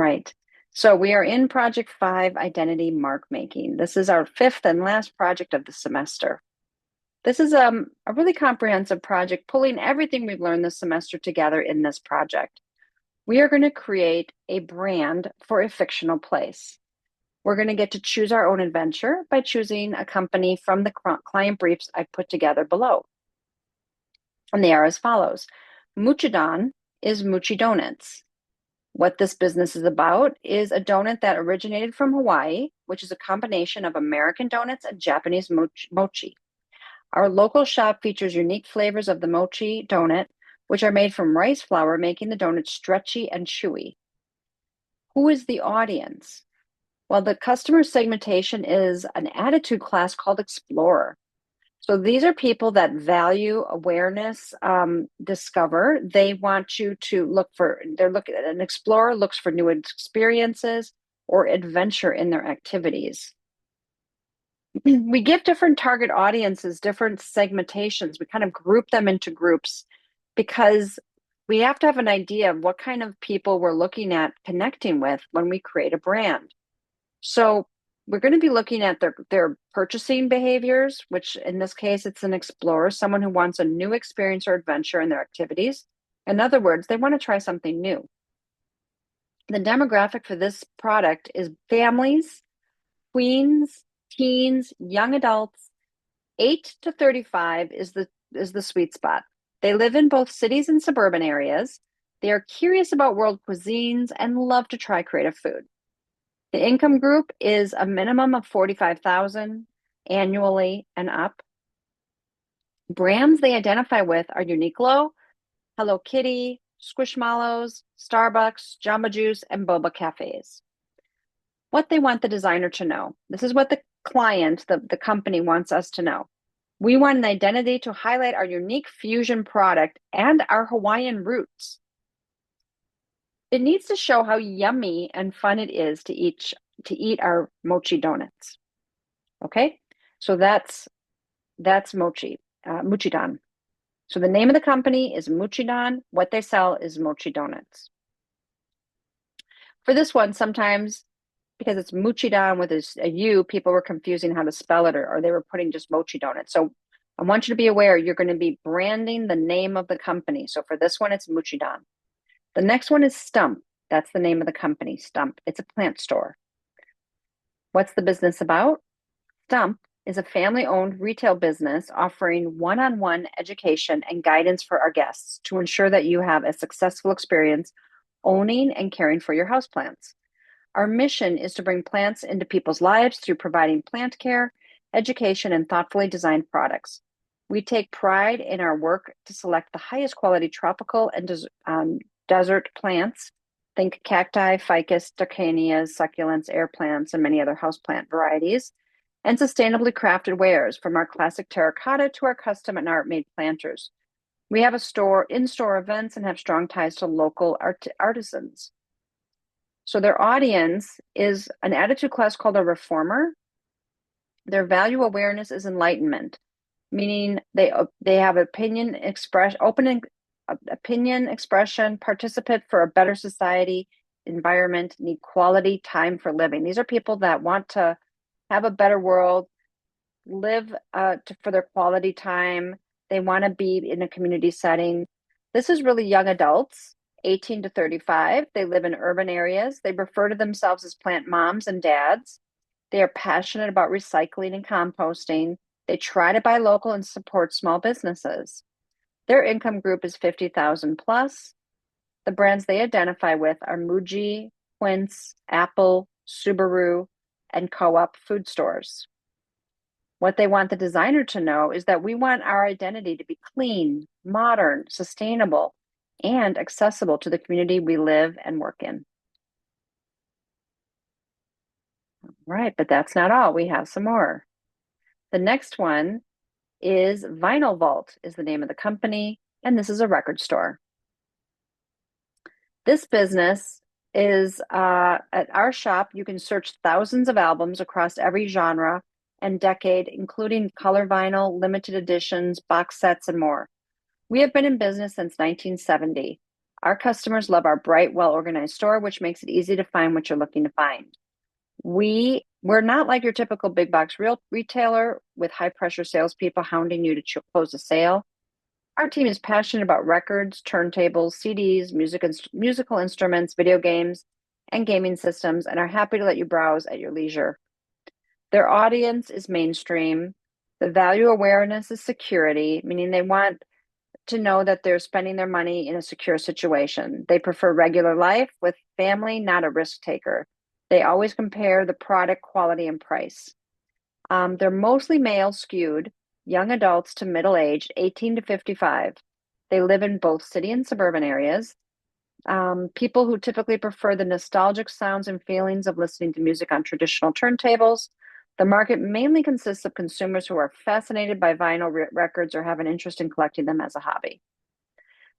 right. So we are in project 5, identity mark making. This is our 5th and last project of the semester. This is a really comprehensive project, pulling everything we've learned this semester together in this project. We are going to create a brand for a fictional place. We're going to get to choose our own adventure by choosing a company from the client briefs I put together below. And they are as follows. Muchidon is Mochi Donuts. What this business is about is a donut that originated from Hawaii, which is a combination of American donuts and Japanese mochi. Our local shop features unique flavors of the mochi donut, which are made from rice flour, making the donut stretchy and chewy. Who is the audience? Well, the customer segmentation is an attitude class called Explorer. So these are people that value awareness, discover. They want you to an explorer looks for new experiences or adventure in their activities. We give different target audiences, different segmentations. We kind of group them into groups because we have to have an idea of what kind of people we're looking at connecting with when we create a brand. So we're going to be looking at their purchasing behaviors, which in this case, it's an explorer, someone who wants a new experience or adventure in their activities. In other words, they want to try something new. The demographic for this product is families, tweens, teens, young adults. 8 to 35 is the sweet spot. They live in both cities and suburban areas. They are curious about world cuisines and love to try creative food. The income group is a minimum of $45,000 annually and up. Brands they identify with are Uniqlo, Hello Kitty, Squishmallows, Starbucks, Jamba Juice, and Boba Cafes. What they want the designer to know. This is what the client, the company wants us to know. We want an identity to highlight our unique fusion product and our Hawaiian roots. It needs to show how yummy and fun it is to eat our mochi donuts. Okay, so that's mochi, Muchidon. So the name of the company is Muchidon. What they sell is mochi donuts. For this one, sometimes because it's Muchidon with a U, people were confusing how to spell it, or they were putting just mochi donuts. So I want you to be aware you're going to be branding the name of the company. So for this one, it's Muchidon. The next one is Stump. That's the name of the company, Stump. It's a plant store. What's the business about? Stump is a family-owned retail business offering one-on-one education and guidance for our guests to ensure that you have a successful experience owning and caring for your houseplants. Our mission is to bring plants into people's lives through providing plant care, education, and thoughtfully designed products. We take pride in our work to select the highest quality tropical and desert plants. Think cacti, ficus, dacanias, succulents, air plants, and many other houseplant varieties, and sustainably crafted wares from our classic terracotta to our custom and art-made planters. We have in-store events and have strong ties to local artisans. So their audience is an attitude class called a reformer. Their value awareness is enlightenment, meaning they have open opinion expression, participate for a better society, environment, need quality time for living. These are people that want to have a better world, live for their quality time. They want to be in a community setting. This is really young adults, 18 to 35. They live in urban areas. They refer to themselves as plant moms and dads. They are passionate about recycling and composting. They try to buy local and support small businesses. Their income group is 50,000 plus. The brands they identify with are Muji, Quince, Apple, Subaru, and Co-op food stores. What they want the designer to know is that we want our identity to be clean, modern, sustainable, and accessible to the community we live and work in. Right, but that's not all. We have some more. The next one is Vinyl Vault is the name of the company, and this is a record store. This business is at our shop. You can search thousands of albums across every genre and decade, including color vinyl, limited editions, box sets, and more. We have been in business since 1970. Our customers love our bright, well-organized store, which makes it easy to find what you're looking to find. We're not like your typical big box real retailer with high pressure salespeople hounding you to close a sale. Our team is passionate about records, turntables, CDs, musical instruments, video games, and gaming systems, and are happy to let you browse at your leisure. Their audience is mainstream. The value awareness is security, meaning they want to know that they're spending their money in a secure situation. They prefer regular life with family, not a risk taker. They always compare the product quality and price. They're mostly male skewed, young adults to middle aged, 18 to 55. They live in both city and suburban areas. People who typically prefer the nostalgic sounds and feelings of listening to music on traditional turntables. The market mainly consists of consumers who are fascinated by vinyl records or have an interest in collecting them as a hobby.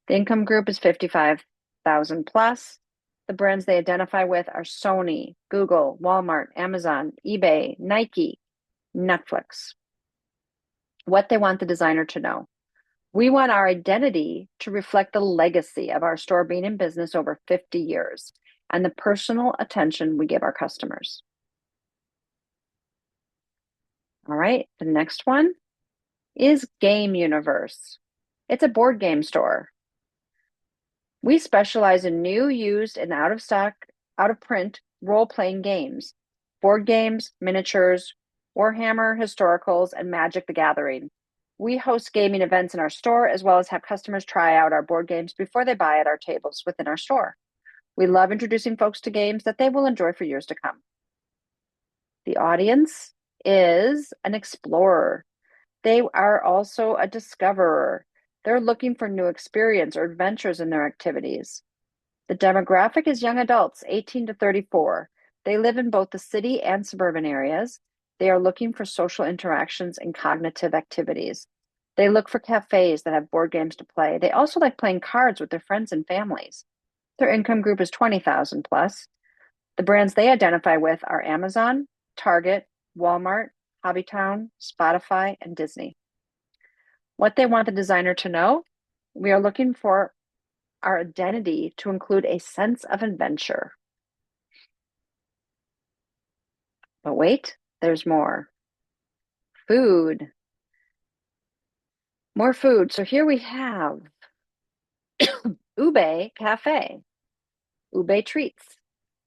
The income group is 55,000 plus. The brands they identify with are Sony, Google, Walmart, Amazon, eBay, Nike, Netflix. What they want the designer to know. We want our identity to reflect the legacy of our store being in business over 50 years and the personal attention we give our customers. All right, the next one is Game Universe. It's a board game store. We specialize in new, used, and out of stock, out of print role-playing games, board games, miniatures, Warhammer, historicals, and Magic the Gathering. We host gaming events in our store as well as have customers try out our board games before they buy at our tables within our store. We love introducing folks to games that they will enjoy for years to come. The audience is an explorer. They are also a discoverer. They're looking for new experience or adventures in their activities. The demographic is young adults, 18 to 34. They live in both the city and suburban areas. They are looking for social interactions and cognitive activities. They look for cafes that have board games to play. They also like playing cards with their friends and families. Their income group is 20,000 plus. The brands they identify with are Amazon, Target, Walmart, Hobbytown, Spotify, and Disney. What they want the designer to know, we are looking for our identity to include a sense of adventure. But wait, there's more. Food. More food. So here we have Ube Cafe, Ube Treats.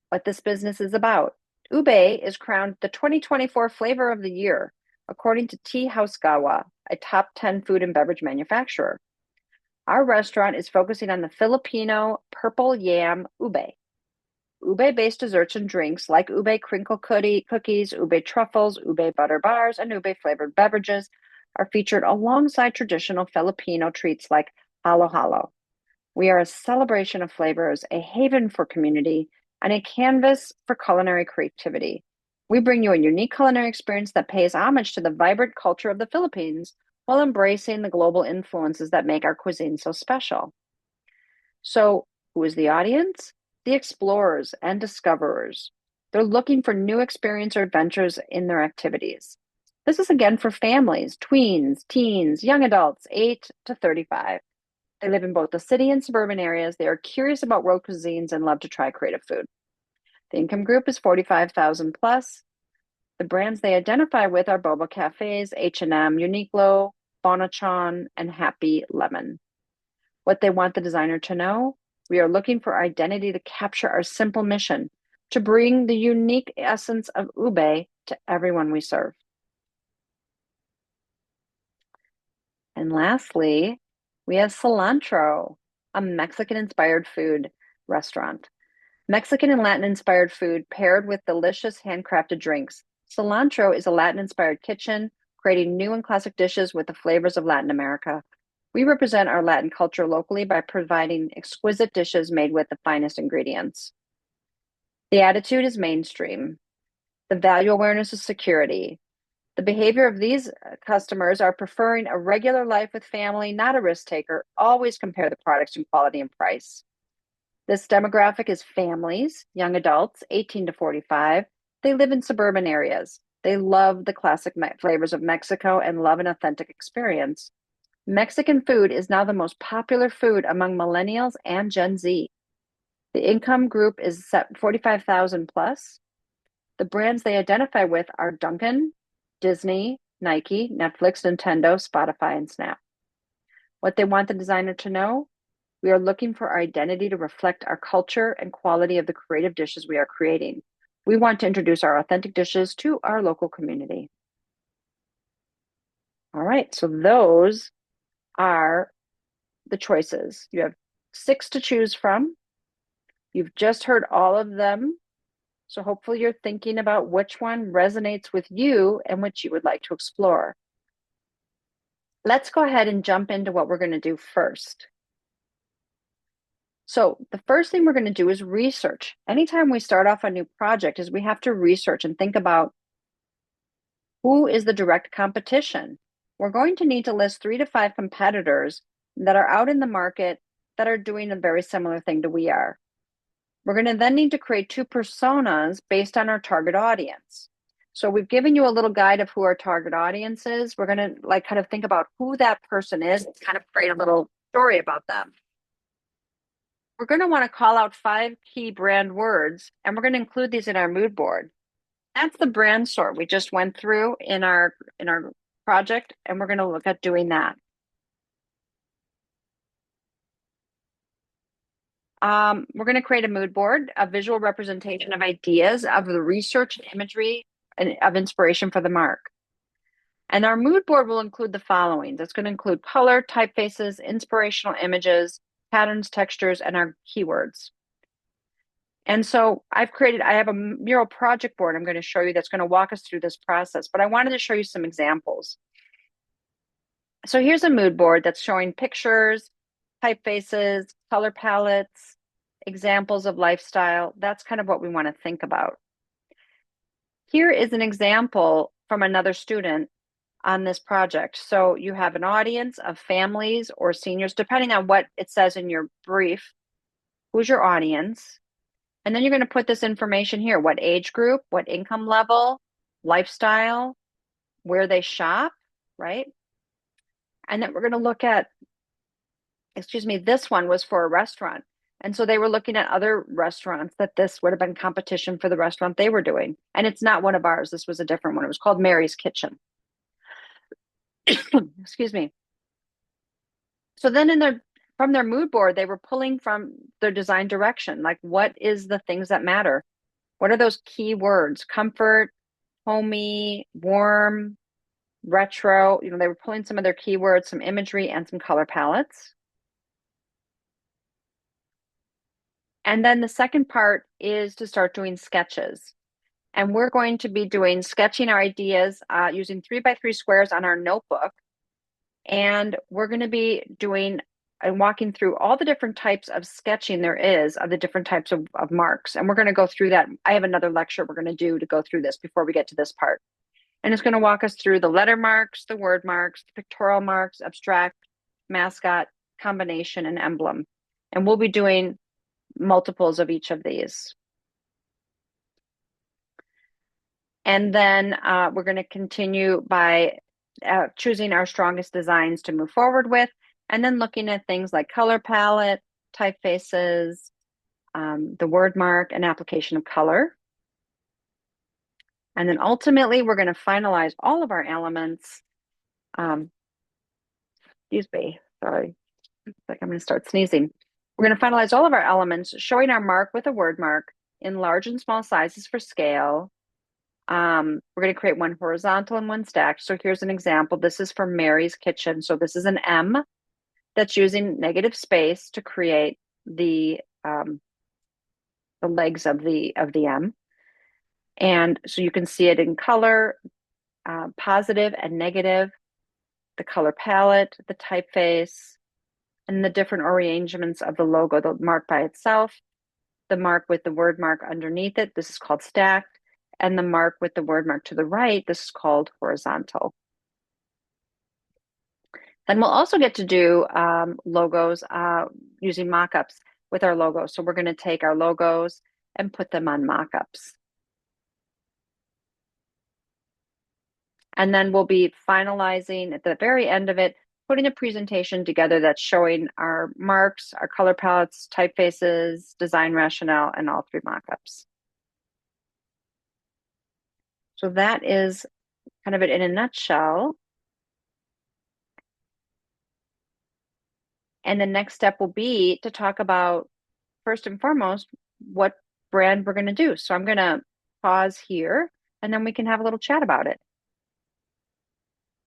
What this business is about. Ube is crowned the 2024 Flavor of the Year, according to Tea House Gawa, a top 10 food and beverage manufacturer. Our restaurant is focusing on the Filipino purple yam ube. Ube-based desserts and drinks like ube crinkle cookies, ube truffles, ube butter bars, and ube-flavored beverages are featured alongside traditional Filipino treats like halo-halo. We are a celebration of flavors, a haven for community, and a canvas for culinary creativity. We bring you a unique culinary experience that pays homage to the vibrant culture of the Philippines while embracing the global influences that make our cuisine so special. So, who is the audience? The explorers and discoverers. They're looking for new experience or adventures in their activities. This is again for families, tweens, teens, young adults, 8 to 35. They live in both the city and suburban areas. They are curious about world cuisines and love to try creative food. The income group is 45,000 plus. The brands they identify with are Boba Cafes, H&M, Uniqlo, Bonachon, and Happy Lemon. What they want the designer to know, we are looking for identity to capture our simple mission, to bring the unique essence of ube to everyone we serve. And lastly, we have Cilantro, a Mexican-inspired food restaurant. Mexican and Latin-inspired food paired with delicious handcrafted drinks. Cilantro is a Latin-inspired kitchen, creating new and classic dishes with the flavors of Latin America. We represent our Latin culture locally by providing exquisite dishes made with the finest ingredients. The attitude is mainstream. The value awareness is security. The behavior of these customers are preferring a regular life with family, not a risk taker. Always compare the products in quality and price. This demographic is families, young adults, 18 to 45. They live in suburban areas. They love the classic flavors of Mexico and love an authentic experience. Mexican food is now the most popular food among millennials and Gen Z. The income group is set 45,000 plus. The brands they identify with are Dunkin', Disney, Nike, Netflix, Nintendo, Spotify, and Snap. What they want the designer to know? We are looking for our identity to reflect our culture and quality of the creative dishes we are creating. We want to introduce our authentic dishes to our local community. All right, so those are the choices. You have 6 to choose from. You've just heard all of them. So hopefully you're thinking about which one resonates with you and which you would like to explore. Let's go ahead and jump into what we're going to do first. So the first thing we're going to do is research. Anytime we start off a new project is we have to research and think about who is the direct competition. We're going to need to list 3 to 5 competitors that are out in the market that are doing a very similar thing to we are. We're going to then need to create 2 personas based on our target audience. So we've given you a little guide of who our target audience is. We're going to kind of think about who that person is and kind of create a little story about them. We're going to want to call out 5 key brand words, and we're going to include these in our mood board. That's the brand sort we just went through in our project, and we're going to look at doing that. We're going to create a mood board, a visual representation of ideas of the research and imagery and of inspiration for the mark. And our mood board will include the following. That's going to include color, typefaces, inspirational images, patterns, textures, and our keywords. And so I have a mural project board I'm going to show you that's going to walk us through this process, but I wanted to show you some examples. So here's a mood board that's showing pictures, typefaces, color palettes, examples of lifestyle. That's kind of what we want to think about. Here is an example from another student on this project. So you have an audience of families or seniors, depending on what it says in your brief. Who's your audience? And then you're going to put this information here: what age group, what income level, lifestyle, where they shop, right? And then we're going to look at, this one was for a restaurant. And so they were looking at other restaurants that this would have been competition for the restaurant they were doing. And it's not one of ours. This was a different one. It was called Mary's Kitchen. Excuse me. So then from their mood board, they were pulling from their design direction. Like, what is the things that matter? What are those key words? Comfort, homey, warm, retro. They were pulling some of their keywords, some imagery, and some color palettes. And then the second part is to start doing sketches. And we're going to be sketching our ideas using 3x3 squares on our notebook. And we're going to be doing and walking through all the different types of sketching there is of the different types of marks. And we're going to go through that. I have another lecture we're going to go through this before we get to this part. And it's going to walk us through the letter marks, the word marks, the pictorial marks, abstract, mascot, combination, and emblem. And we'll be doing multiples of each of these. And then we're going to continue by choosing our strongest designs to move forward with, and then looking at things like color palette, typefaces, the word mark, and application of color. And then ultimately, we're going to finalize all of our elements. Excuse me, sorry. Looks like I'm going to start sneezing. We're going to finalize all of our elements, showing our mark with a word mark in large and small sizes for scale. We're going to create one horizontal and one stacked. So here's an example. This is from Mary's Kitchen. So this is an M that's using negative space to create the legs of the M. And so you can see it in color, positive and negative, the color palette, the typeface, and the different arrangements of the logo, the mark by itself, the mark with the word mark underneath it. This is called stacked. And the mark with the word mark to the right, this is called horizontal. Then we'll also get to do logos using mockups with our logos. So we're going to take our logos and put them on mockups. And then we'll be finalizing at the very end of it, putting a presentation together that's showing our marks, our color palettes, typefaces, design rationale, and all three mockups. So that is kind of it in a nutshell. And the next step will be to talk about, first and foremost, what brand we're going to do. So I'm going to pause here and then we can have a little chat about it.